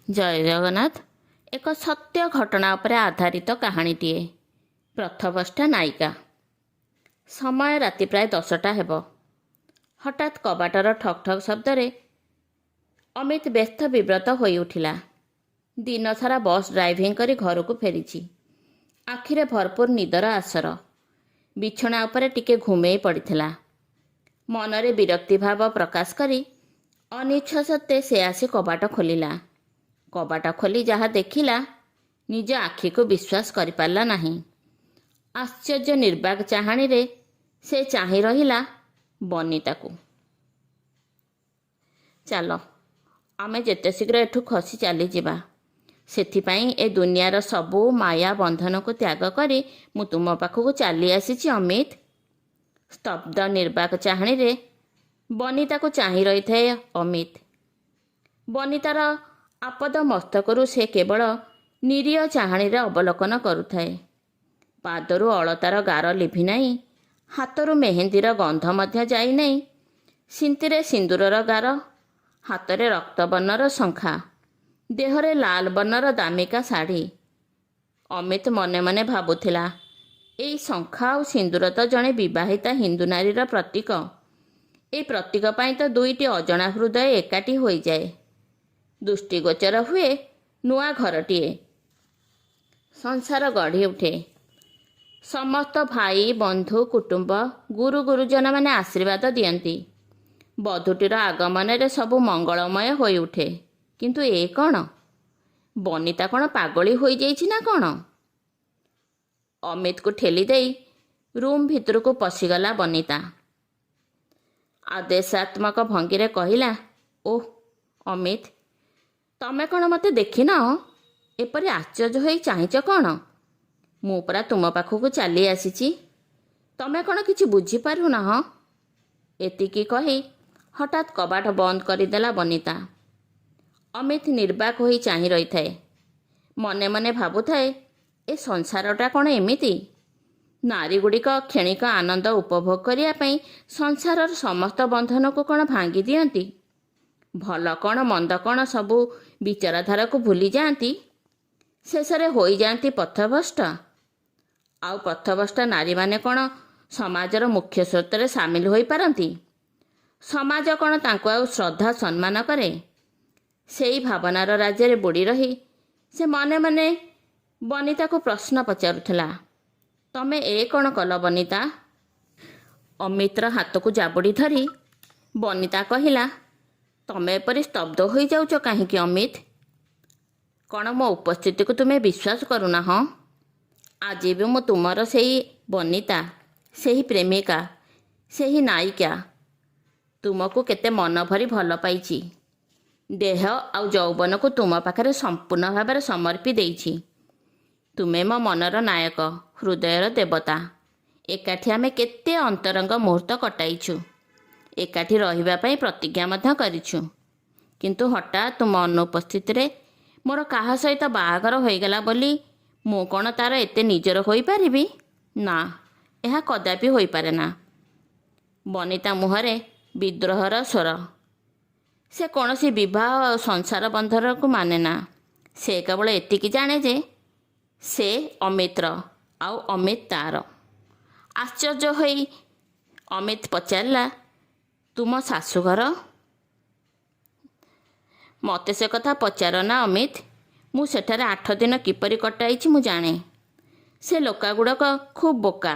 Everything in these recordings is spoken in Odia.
ଜୟ ଜଗନ୍ନାଥ। ଏକ ସତ୍ୟ ଘଟଣା ଉପରେ ଆଧାରିତ କାହାଣୀଟିଏ। ପ୍ରଥବଷ୍ଟା ନାୟିକା। ସମୟ ରାତି ପ୍ରାୟ 10ଟା ହେବ। ହଠାତ୍ କବାଟର ଠକ୍ ଠକ୍ ଶବ୍ଦରେ ଅମିତ ବ୍ୟସ୍ତ ବିବ୍ରତ ହୋଇଉଠିଲା। ଦିନସାରା ବସ୍ ଡ୍ରାଇଭିଂ କରି ଘରକୁ ଫେରିଛି। ଆଖିରେ ଭରପୁର ନିଦର ଆସର। ବିଛଣା ଉପରେ ଟିକେ ଘୁମେଇ ପଡ଼ିଥିଲା। ମନରେ ବିରକ୍ତିଭାବ ପ୍ରକାଶ କରି ଅନିଚ୍ଛା ସତ୍ତ୍ୱେ ସେ ଆସି କବାଟ ଖୋଲିଲା। କବାଟ ଖୋଲି ଯାହା ଦେଖିଲା, ନିଜ ଆଖିକୁ ବିଶ୍ୱାସ କରିପାରିଲା ନାହିଁ। ଆଶ୍ଚର୍ଯ୍ୟ ନିର୍ବାକ ଚାହାଣୀରେ ସେ ଚାହିଁ ରହିଲା ବନିତାକୁ। ଚାଲ, ଆମେ ଯେତେ ଶୀଘ୍ର ଏଠୁ ଖସି ଚାଲିଯିବା। ସେଥିପାଇଁ ଏ ଦୁନିଆର ସବୁ ମାୟା ବନ୍ଧନକୁ ତ୍ୟାଗ କରି ମୁଁ ତୁମ ପାଖକୁ ଚାଲି ଆସିଛି ଅମିତ। ସ୍ତବ୍ଧ ନିର୍ବାକ ଚାହାଣୀରେ ବନିତାକୁ ଚାହିଁ ରହିଥାଏ ଅମିତ। ବନିତାର ଆପଦ ମସ୍ତକରୁ ସେ କେବଳ ନିରୀହ ଚାହାଣୀରେ ଅବଲୋକନ କରୁଥାଏ। ପାଦରୁ ଅଳତାର ଗାର ଲିଭି ନାହିଁ, ହାତରୁ ମେହେନ୍ଦିର ଗନ୍ଧ ମଧ୍ୟ ଯାଇନାହିଁ। ସିନ୍ତିରେ ସିନ୍ଦୁରର ଗାର, ହାତରେ ରକ୍ତବର୍ଣ୍ଣର ଶଙ୍ଖା, ଦେହରେ ଲାଲ ବର୍ଣ୍ଣର ଦାମିକା ଶାଢ଼ୀ। ଅମିତ ମନେ ମନେ ଭାବୁଥିଲା, ଏଇ ଶଙ୍ଖା ଆଉ ସିନ୍ଦୁର ତ ଜଣେ ବିବାହିତା ହିନ୍ଦୁ ନାରୀର ପ୍ରତୀକ। ଏଇ ପ୍ରତୀକ ପାଇଁ ତ ଦୁଇଟି ଅଜଣା ହୃଦୟ ଏକାଠି ହୋଇଯାଏ। ଦୃଷ୍ଟିଗୋଚର ହୁଏ ନୂଆ ଘରଟିଏ। ସଂସାର ଗଢ଼ି ଉଠେ। ସମସ୍ତ ଭାଇ ବନ୍ଧୁ କୁଟୁମ୍ବ ଗୁରୁ ଗୁରୁଜନମାନେ ଆଶୀର୍ବାଦ ଦିଅନ୍ତି। ବଧୂଟିର ଆଗମନରେ ସବୁ ମଙ୍ଗଳମୟ ହୋଇଉଠେ। କିନ୍ତୁ ଏ କ'ଣ? ବନିତା କ'ଣ ପାଗଳୀ ହୋଇଯାଇଛି ନା କ'ଣ? ଅମିତକୁ ଠେଲି ଦେଇ ରୁମ୍ ଭିତରକୁ ପଶିଗଲା ବନିତା। ଆଦେଶାତ୍ମକ ଭଙ୍ଗୀରେ କହିଲା, ଓଃ ଅମିତ, ତମେ କ'ଣ ମୋତେ ଦେଖିନ? ଏପରି ଆଶ୍ଚର୍ଯ୍ୟ ହୋଇ ଚାହିଁଛ କ'ଣ? ମୁଁ ପରା ତୁମ ପାଖକୁ ଚାଲି ଆସିଛି। ତମେ କ'ଣ କିଛି ବୁଝିପାରୁନାହଁ? ଏତିକି କହି ହଠାତ୍ କବାଟ ବନ୍ଦ କରିଦେଲା ବନିତା। ଅମିତ ନିର୍ବାକ ହୋଇ ଚାହିଁ ରହିଥାଏ। ମନେ ମନେ ଭାବୁଥାଏ, ଏ ସଂସାରଟା କ'ଣ ଏମିତି? ନାରୀଗୁଡ଼ିକ କ୍ଷଣିକ ଆନନ୍ଦ ଉପଭୋଗ କରିବା ପାଇଁ ସଂସାରର ସମସ୍ତ ବନ୍ଧନକୁ କ'ଣ ଭାଙ୍ଗି ଦିଅନ୍ତି? ଭଲ କ'ଣ ମନ୍ଦ କ'ଣ ସବୁ ବିଚାରଧାରାକୁ ଭୁଲି ଯାଆନ୍ତି। ଶେଷରେ ହୋଇଯାଆନ୍ତି ପଥଭ୍ରଷ୍ଟ। ଆଉ ପଥଭ୍ରଷ୍ଟ ନାରୀମାନେ କ'ଣ ସମାଜର ମୁଖ୍ୟ ସ୍ରୋତରେ ସାମିଲ ହୋଇପାରନ୍ତି? ସମାଜ କ'ଣ ତାଙ୍କୁ ଆଉ ଶ୍ରଦ୍ଧା ସମ୍ମାନ କରେ? ସେଇ ଭାବନାର ରାଜ୍ୟରେ ବୁଡ଼ି ରହି ସେ ମନେ ମନେ ବନିତାକୁ ପ୍ରଶ୍ନ ପଚାରୁଥିଲା, ତମେ ଏ କ'ଣ କଲ ବନିତା? ଅମିତର ହାତକୁ ଜାବୁଡ଼ି ଧରି ବନିତା କହିଲା, ତମେ ଏପରି ସ୍ତବ୍ଧ ହୋଇଯାଉଛ କାହିଁକି ଅମିତ? କ'ଣ ମୋ ଉପସ୍ଥିତିକୁ ତୁମେ ବିଶ୍ୱାସ କରୁନାହଁ? ଆଜି ବି ମୁଁ ତୁମର ସେହି ବନିତା, ସେହି ପ୍ରେମିକା, ସେହି ନାୟିକା। ତୁମକୁ କେତେ ମନ ଭରି ଭଲ ପାଇଛି। ଦେହ ଆଉ ଯୌବନକୁ ତୁମ ପାଖରେ ସମ୍ପୂର୍ଣ୍ଣ ଭାବରେ ସମର୍ପି ଦେଇଛି। ତୁମେ ମୋ ମନର ନାୟକ, ହୃଦୟର ଦେବତା। ଏକାଠି ଆମେ କେତେ ଅନ୍ତରଙ୍ଗ ମୁହୂର୍ତ୍ତ କଟାଇଛୁ। ଏକାଠି ରହିବା ପାଇଁ ପ୍ରତିଜ୍ଞା ମଧ୍ୟ କରିଛୁ। କିନ୍ତୁ ହଠାତ୍ ତୁମ ଅନୁପସ୍ଥିତିରେ ମୋର କାହା ସହିତ ବାହାଘର ହୋଇଗଲା ବୋଲି ମୁଁ କ'ଣ ତା'ର ଏତେ ନିଜର ହୋଇପାରିବି? ନା, ଏହା କଦାପି ହୋଇପାରେ ନା। ବନିତା ମୁହଁରେ ବିଦ୍ରୋହର ସ୍ୱର। ସେ କୌଣସି ବିବାହ ଆଉ ସଂସାର ବନ୍ଧନକୁ ମାନେ ନା। ସେ କେବଳ ଏତିକି ଜାଣେ ଯେ ସେ ଅମିତର, ଆଉ ଅମିତ ତା'ର। ଆଶ୍ଚର୍ଯ୍ୟ ହୋଇ ଅମିତ ପଚାରିଲା, ତୁମ ଶାଶୁଘର? ମୋତେ ସେ କଥା ପଚାର ନା ଅମିତ। ମୁଁ ସେଠାରେ 8 ଦିନ କିପରି କଟାଇଛି ମୁଁ ଜାଣେ। ସେ ଲୋକାଗୁଡ଼ାକ ଖୁବ୍ ବୋକା।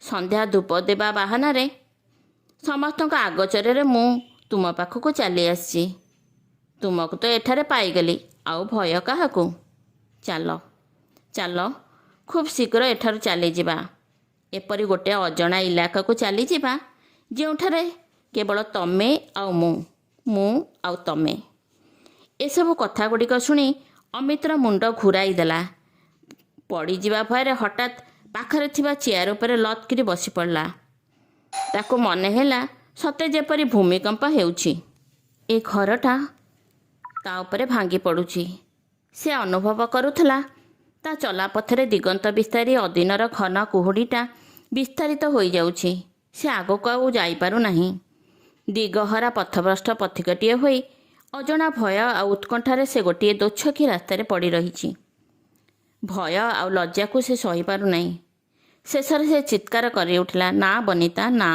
ସନ୍ଧ୍ୟା ଧୂପ ଦେବା ବାହାନାରେ ସମସ୍ତଙ୍କ ଆଗୋଚରରେ ମୁଁ ତୁମ ପାଖକୁ ଚାଲି ଆସିଛି। ତୁମକୁ ତ ଏଠାରେ ପାଇଗଲି, ଆଉ ଭୟ କାହାକୁ? ଚାଲ ଚାଲ, ଖୁବ୍ ଶୀଘ୍ର ଏଠାରୁ ଚାଲିଯିବା। ଏପରି ଗୋଟିଏ ଅଜଣା ଇଲାକାକୁ ଚାଲିଯିବା ଯେଉଁଠାରେ କେବଳ ତମେ ଆଉ ମୁଁ ଆଉ ତମେ। ଏସବୁ କଥାଗୁଡ଼ିକ ଶୁଣି ଅମିତର ମୁଣ୍ଡ ଘୁରାଇ ଦେଲା। ପଡ଼ିଯିବା ଭୟରେ ହଠାତ୍ ପାଖରେ ଥିବା ଚେୟାର ଉପରେ ଲତ୍ କରି ବସି ପଡ଼ିଲା। ତାକୁ ମନେ ହେଲା ସତେ ଯେପରି ଭୂମିକମ୍ପ ହେଉଛି। ଏ ଘରଟା ତା ଉପରେ ଭାଙ୍ଗି ପଡ଼ୁଛି। ସେ ଅନୁଭବ କରୁଥିଲା ତା ଚଲାପଥରେ ଦିଗନ୍ତ ବିସ୍ତାରୀ ଅଦିନର ଘନ କୁହୁଡ଼ିଟା ବିସ୍ତାରିତ ହୋଇଯାଉଛି। ସେ ଆଗକୁ ଆଉ ଯାଇପାରୁନାହିଁ। ଦିଗହରା ପଥଭ୍ରଷ୍ଟ ପଥିକଟିଏ ହୋଇ ଅଜଣା ଭୟ ଆଉ ଉତ୍କଣ୍ଠାରେ ସେ ଗୋଟିଏ ଦୋଛକି ରାସ୍ତାରେ ପଡ଼ି ରହିଛି। ଭୟ ଆଉ ଲଜ୍ଜାକୁ ସେ ସହିପାରୁନାହିଁ। ଶେଷରେ ସେ ଚିତ୍କାର କରି ଉଠିଲା, ନା ବନିତା, ନା,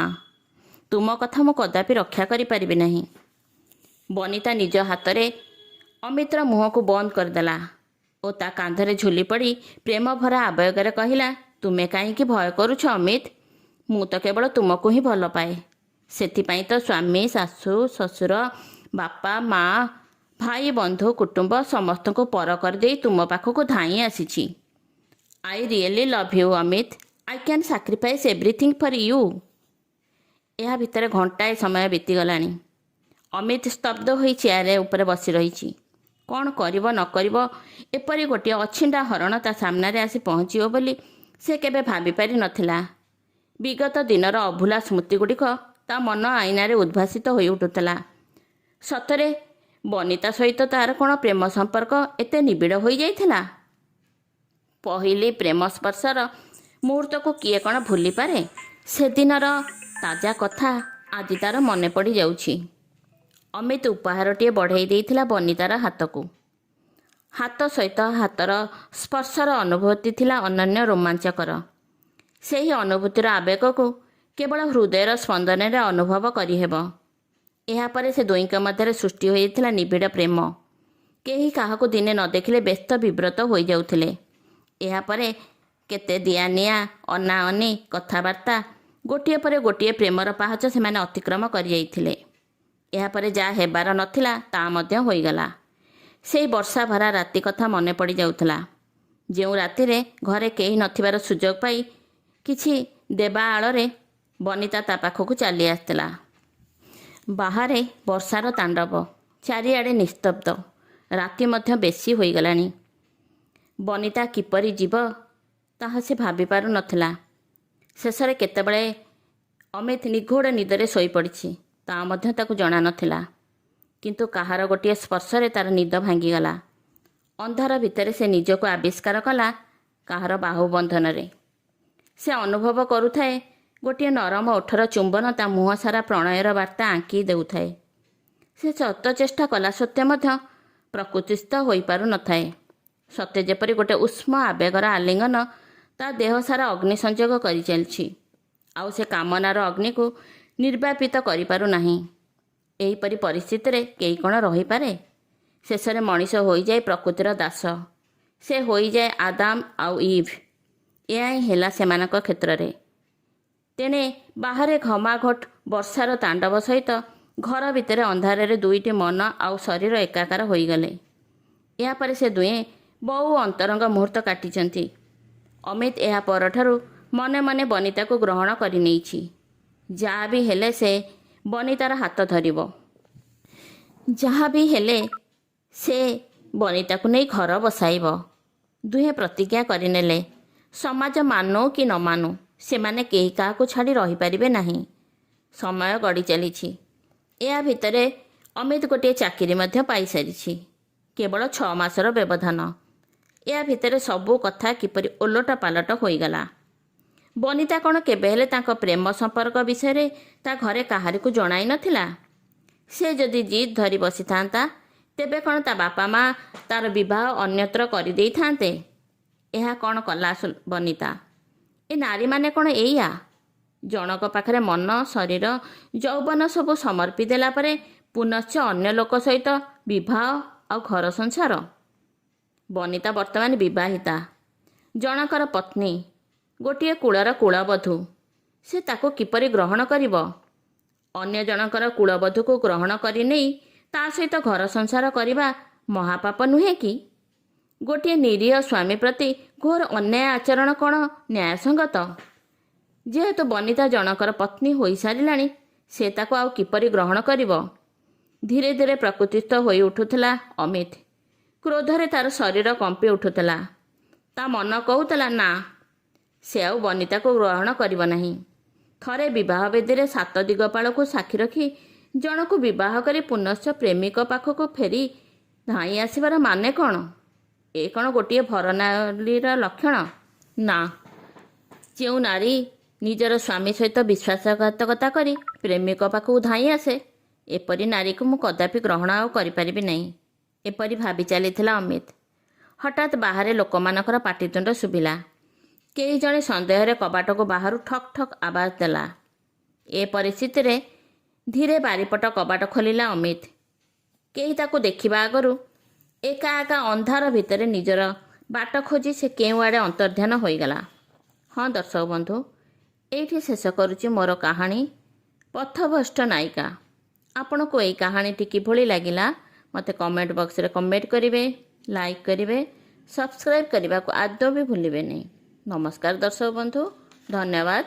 ତୁମ କଥା ମୁଁ କଦାପି ରକ୍ଷା କରିପାରିବି ନାହିଁ। ବନିତା ନିଜ ହାତରେ ଅମିତର ମୁହଁକୁ ବନ୍ଦ କରିଦେଲା ଓ ତା କାନ୍ଧରେ ଝୁଲି ପଡ଼ି ପ୍ରେମ ଭରା ଆବେଗରେ କହିଲା, ତୁମେ କାହିଁକି ଭୟ କରୁଛ ଅମିତ? ମୁଁ ତ କେବଳ ତୁମକୁ ହିଁ ଭଲ ପାଏ। ସେଥିପାଇଁ ତ ସ୍ୱାମୀ, ଶାଶୁ, ଶ୍ୱଶୁର, ବାପା, ମା, ଭାଇ, ବନ୍ଧୁ, କୁଟୁମ୍ବ ସମସ୍ତଙ୍କୁ ପର କରିଦେଇ ତୁମ ପାଖକୁ ଧାଇଁ ଆସିଛି। I really love you Amit. I can sacrifice everything for you. ଏହା ଭିତରେ ଘଣ୍ଟାଏ ସମୟ ବିତିଗଲାଣି। ଅମିତ ସ୍ତବ୍ଧ ହୋଇ ଚେୟାର ଉପରେ ବସି ରହିଛି। କ'ଣ କରିବ ନ କରିବ, ଏପରି ଗୋଟିଏ ଅଛିଣ୍ଡା ହରଣ ତା ସାମ୍ନାରେ ଆସି ପହଞ୍ଚିବ ବୋଲି ସେ କେବେ ଭାବିପାରି ନଥିଲା। ବିଗତ ଦିନର ଅଭୁଲା ସ୍ମୃତିଗୁଡ଼ିକ ତା ମନ ଆଇନାରେ ଉଦ୍ଭାସିତ ହୋଇ ଉଠୁଥିଲା। ସତରେ ବନିତା ସହିତ ତାର କ'ଣ ପ୍ରେମ ସମ୍ପର୍କ ଏତେ ନିବିଡ଼ ହୋଇଯାଇଥିଲା? ପହିଲି ପ୍ରେମ ସ୍ପର୍ଶର ମୁହୂର୍ତ୍ତକୁ କିଏ କ'ଣ ଭୁଲିପାରେ? ସେଦିନର ତାଜା କଥା ଆଜି ତାର ମନେ ପଡ଼ିଯାଉଛି। ଅମିତ ଉପହାରଟିଏ ବଢ଼େଇ ଦେଇଥିଲା ବନିତାର ହାତକୁ। ହାତ ସହିତ ହାତର ସ୍ପର୍ଶର ଅନୁଭୂତି ଥିଲା ଅନନ୍ୟ ରୋମାଞ୍ଚକର। ସେହି ଅନୁଭୂତିର ଆବେଗକୁ କେବଳ ହୃଦୟର ସ୍ପନ୍ଦନରେ ଅନୁଭବ କରିହେବ। ଏହାପରେ ସେ ଦୁହିଁଙ୍କ ମଧ୍ୟରେ ସୃଷ୍ଟି ହୋଇଯାଇଥିଲା ନିବିଡ଼ ପ୍ରେମ। କେହି କାହାକୁ ଦିନେ ନ ଦେଖିଲେ ବ୍ୟସ୍ତ ବିବ୍ରତ ହୋଇଯାଉଥିଲେ। ଏହାପରେ କେତେ ଦିଆନିଆ, ଅନାଅନି, କଥାବାର୍ତ୍ତା, ଗୋଟିଏ ପରେ ଗୋଟିଏ ପ୍ରେମର ପାହାଚ ସେମାନେ ଅତିକ୍ରମ କରିଯାଇଥିଲେ। ଏହାପରେ ଯାହା ହେବାର ନଥିଲା ତା ମଧ୍ୟ ହୋଇଗଲା। ସେଇ ବର୍ଷା ଭରା ରାତି କଥା ମନେ ପଡ଼ିଯାଉଥିଲା, ଯେଉଁ ରାତିରେ ଘରେ କେହି ନଥିବାର ସୁଯୋଗ ପାଇ କିଛି ଦେବା ଆଳରେ ବନିତା ତା ପାଖକୁ ଚାଲି ଆସିଥିଲା। ବାହାରେ ବର୍ଷାର ତାଣ୍ଡବ, ଚାରିଆଡ଼େ ନିସ୍ତବ୍ଧ। ରାତି ମଧ୍ୟ ବେଶୀ ହୋଇଗଲାଣି। ବନିତା କିପରି ଯିବ ତାହା ସେ ଭାବିପାରୁନଥିଲା। ଶେଷରେ କେତେବେଳେ ଅମିତ ନିଘୋଡ଼ ନିଦରେ ଶୋଇପଡ଼ିଛି ତା ମଧ୍ୟ ତାକୁ ଜଣା ନଥିଲା। କିନ୍ତୁ କାହାର ଗୋଟିଏ ସ୍ପର୍ଶରେ ତାର ନିଦ ଭାଙ୍ଗିଗଲା। ଅନ୍ଧାର ଭିତରେ ସେ ନିଜକୁ ଆବିଷ୍କାର କଲା କାହାର ବାହୁବନ୍ଧନରେ। ସେ ଅନୁଭବ କରୁଥାଏ ଗୋଟିଏ ନରମ ଓଠର ଚୁମ୍ବନ ତା ମୁହଁ ସାରା ପ୍ରଣୟର ବାର୍ତ୍ତା ଆଙ୍କି ଦେଉଥାଏ। ସେ ଶତ ଚେଷ୍ଟା କଲା ସତ୍ତ୍ୱେ ମଧ୍ୟ ପ୍ରକୃତିସ୍ଥ ହୋଇପାରୁନଥାଏ। ସତେ ଯେପରି ଗୋଟିଏ ଉଷ୍ମ ଆବେଗର ଆଲିଙ୍ଗନ ତା ଦେହ ସାରା ଅଗ୍ନି ସଂଯୋଗ କରିଚାଲିଛି, ଆଉ ସେ କାମନାର ଅଗ୍ନିକୁ ନିର୍ବାପିତ କରିପାରୁନାହିଁ। ଏହିପରି ପରିସ୍ଥିତିରେ କେହି କ'ଣ ରହିପାରେ? ଶେଷରେ ମଣିଷ ହୋଇଯାଏ ପ୍ରକୃତିର ଦାସ। ସେ ହୋଇଯାଏ ଆଦାମ ଆଉ ଇଭ୍। ଏହା ହିଁ ହେଲା ସେମାନଙ୍କ କ୍ଷେତ୍ରରେ। ତେଣେ ବାହାରେ ଘମାଘୋଟ ବର୍ଷାର ତାଣ୍ଡବ ସହିତ ଘର ଭିତରେ ଅନ୍ଧାରରେ ଦୁଇଟି ମନ ଆଉ ଶରୀର ଏକାକାର ହୋଇଗଲେ। ଏହାପରେ ସେ ଦୁହେଁ ବହୁ ଅନ୍ତରଙ୍ଗ ମୁହୂର୍ତ୍ତ କାଟିଛନ୍ତି। ଅମିତ ଏହା ପରଠାରୁ ମନେ ମନେ ବନିତାକୁ ଗ୍ରହଣ କରିନେଇଛି। ଯାହା ବି ହେଲେ ସେ ବନିତାର ହାତ ଧରିବ। ଯାହା ବି ହେଲେ ସେ ବନିତାକୁ ନେଇ ଘର ବସାଇବ। ଦୁହେଁ ପ୍ରତିଜ୍ଞା କରିନେଲେ, ସମାଜ ମାନୁ କି ନ ମାନୁ ସେମାନେ କେହି କାହାକୁ ଛାଡ଼ି ରହିପାରିବେ ନାହିଁ। ସମୟ ଗଡ଼ି ଚାଲିଛି। ଏହା ଭିତରେ ଅମିତ ଗୋଟିଏ ଚାକିରି ମଧ୍ୟ ପାଇସାରିଛି। କେବଳ 6 ମାସର ବ୍ୟବଧାନ। ଏହା ଭିତରେ ସବୁ କଥା କିପରି ଓଲଟ ପାଲଟ ହୋଇଗଲା। ବନିତା କ'ଣ କେବେ ହେଲେ ତାଙ୍କ ପ୍ରେମ ସମ୍ପର୍କ ବିଷୟରେ ତା ଘରେ କାହାରିକୁ ଜଣାଇ ନଥିଲା? ସେ ଯଦି ଜିଦ୍ ଧରି ବସିଥାନ୍ତା, ତେବେ କ'ଣ ତା ବାପା ମା ତାର ବିବାହ ଅନ୍ୟତ୍ର କରିଦେଇଥାନ୍ତେ? ଏହା କ'ଣ କଲା ବନିତା? ଏ ନାରୀମାନେ କ'ଣ ଏଇଆ? ଜଣକ ପାଖରେ ମନ, ଶରୀର, ଯୌବନ ସବୁ ସମର୍ପି ଦେଲା ପରେ ପୁନଶ୍ଚ ଅନ୍ୟ ଲୋକ ସହିତ ବିବାହ ଆଉ ଘର ସଂସାର। ବନିତା ବର୍ତ୍ତମାନ ବିବାହିତା, ଜଣକର ପତ୍ନୀ, ଗୋଟିଏ କୁଳର କୁଳବଧୂ। ସେ ତାକୁ କିପରି ଗ୍ରହଣ କରିବ? ଅନ୍ୟ ଜଣଙ୍କର କୁଳବଧୂକୁ ଗ୍ରହଣ କରିନେଇ ତା ସହିତ ଘର ସଂସାର କରିବା ମହାପାପ ନୁହେଁ କି? ଗୋଟିଏ ନିରୀହ ସ୍ୱାମୀ ପ୍ରତି ଘୋର ଅନ୍ୟାୟ ଆଚରଣ କ'ଣ ନ୍ୟାୟସଙ୍ଗତ? ଯେହେତୁ ବନିତା ଜଣକର ପତ୍ନୀ ହୋଇସାରିଲାଣି, ସେ ତାକୁ ଆଉ କିପରି ଗ୍ରହଣ କରିବ? ଧୀରେ ଧୀରେ ପ୍ରକୃତିସ୍ଥ ହୋଇ ଉଠୁଥିଲା ଅମିତ। କ୍ରୋଧରେ ତାର ଶରୀର କମ୍ପି ଉଠୁଥିଲା। ତା ମନ କହୁଥିଲା, ନା, ସେ ଆଉ ବନିତାକୁ ଗ୍ରହଣ କରିବ ନାହିଁ। ଥରେ ବିବାହ ବେଦୀରେ 7 ଦିଗପାଳକୁ ସାକ୍ଷୀ ରଖି ଜଣକୁ ବିବାହ କରି ପୁନଶ୍ଚ ପ୍ରେମିକ ପାଖକୁ ଫେରି ଧାଇଁ ଆସିବାର ମାନେ କ'ଣ? ଏ କ'ଣ ଗୋଟିଏ ଭରନାରୀର ଲକ୍ଷଣ? ନା, ଯେଉଁ ନାରୀ ନିଜର ସ୍ୱାମୀ ସହିତ ବିଶ୍ୱାସଘାତକତା କରି ପ୍ରେମିକ ପାଖକୁ ଧାଇଁ ଆସେ, ଏପରି ନାରୀକୁ ମୁଁ କଦାପି ଗ୍ରହଣ ଆଉ କରିପାରିବି ନାହିଁ। ଏପରି ଭାବି ଚାଲିଥିଲା ଅମିତ। ହଠାତ୍ ବାହାରେ ଲୋକମାନଙ୍କର ପାଟିତୁଣ୍ଡ ଶୁଭିଲା। କେହି ଜଣେ ସନ୍ଦେହରେ କବାଟକୁ ବାହାରୁ ଠକ୍ ଠକ୍ ଆବାଜ ଦେଲା। ଏ ପରିସ୍ଥିତିରେ ଧୀରେ ବାରିପଟ କବାଟ ଖୋଲିଲା ଅମିତ। କେହି ତାକୁ ଦେଖିବା ଆଗରୁ ଏକା ଏକା ଅନ୍ଧାର ଭିତରେ ନିଜର ବାଟ ଖୋଜି ସେ କେଉଁଆଡ଼େ ଅନ୍ତର୍ଧ୍ୟାନ ହୋଇଗଲା। ହଁ ଦର୍ଶକ ବନ୍ଧୁ, ଏଇଠି ଶେଷ କରୁଛି ମୋର କାହାଣୀ ପଥଭ୍ରଷ୍ଟ ନାୟିକା। ଆପଣଙ୍କୁ ଏଇ କାହାଣୀଟି କିଭଳି ଲାଗିଲା ମୋତେ କମେଣ୍ଟ ବକ୍ସରେ କମେଣ୍ଟ କରିବେ, ଲାଇକ୍ କରିବେ, ସବସ୍କ୍ରାଇବ୍ କରିବାକୁ ଆଦୌ ବି ଭୁଲିବେନି। ନମସ୍କାର ଦର୍ଶକ ବନ୍ଧୁ, ଧନ୍ୟବାଦ।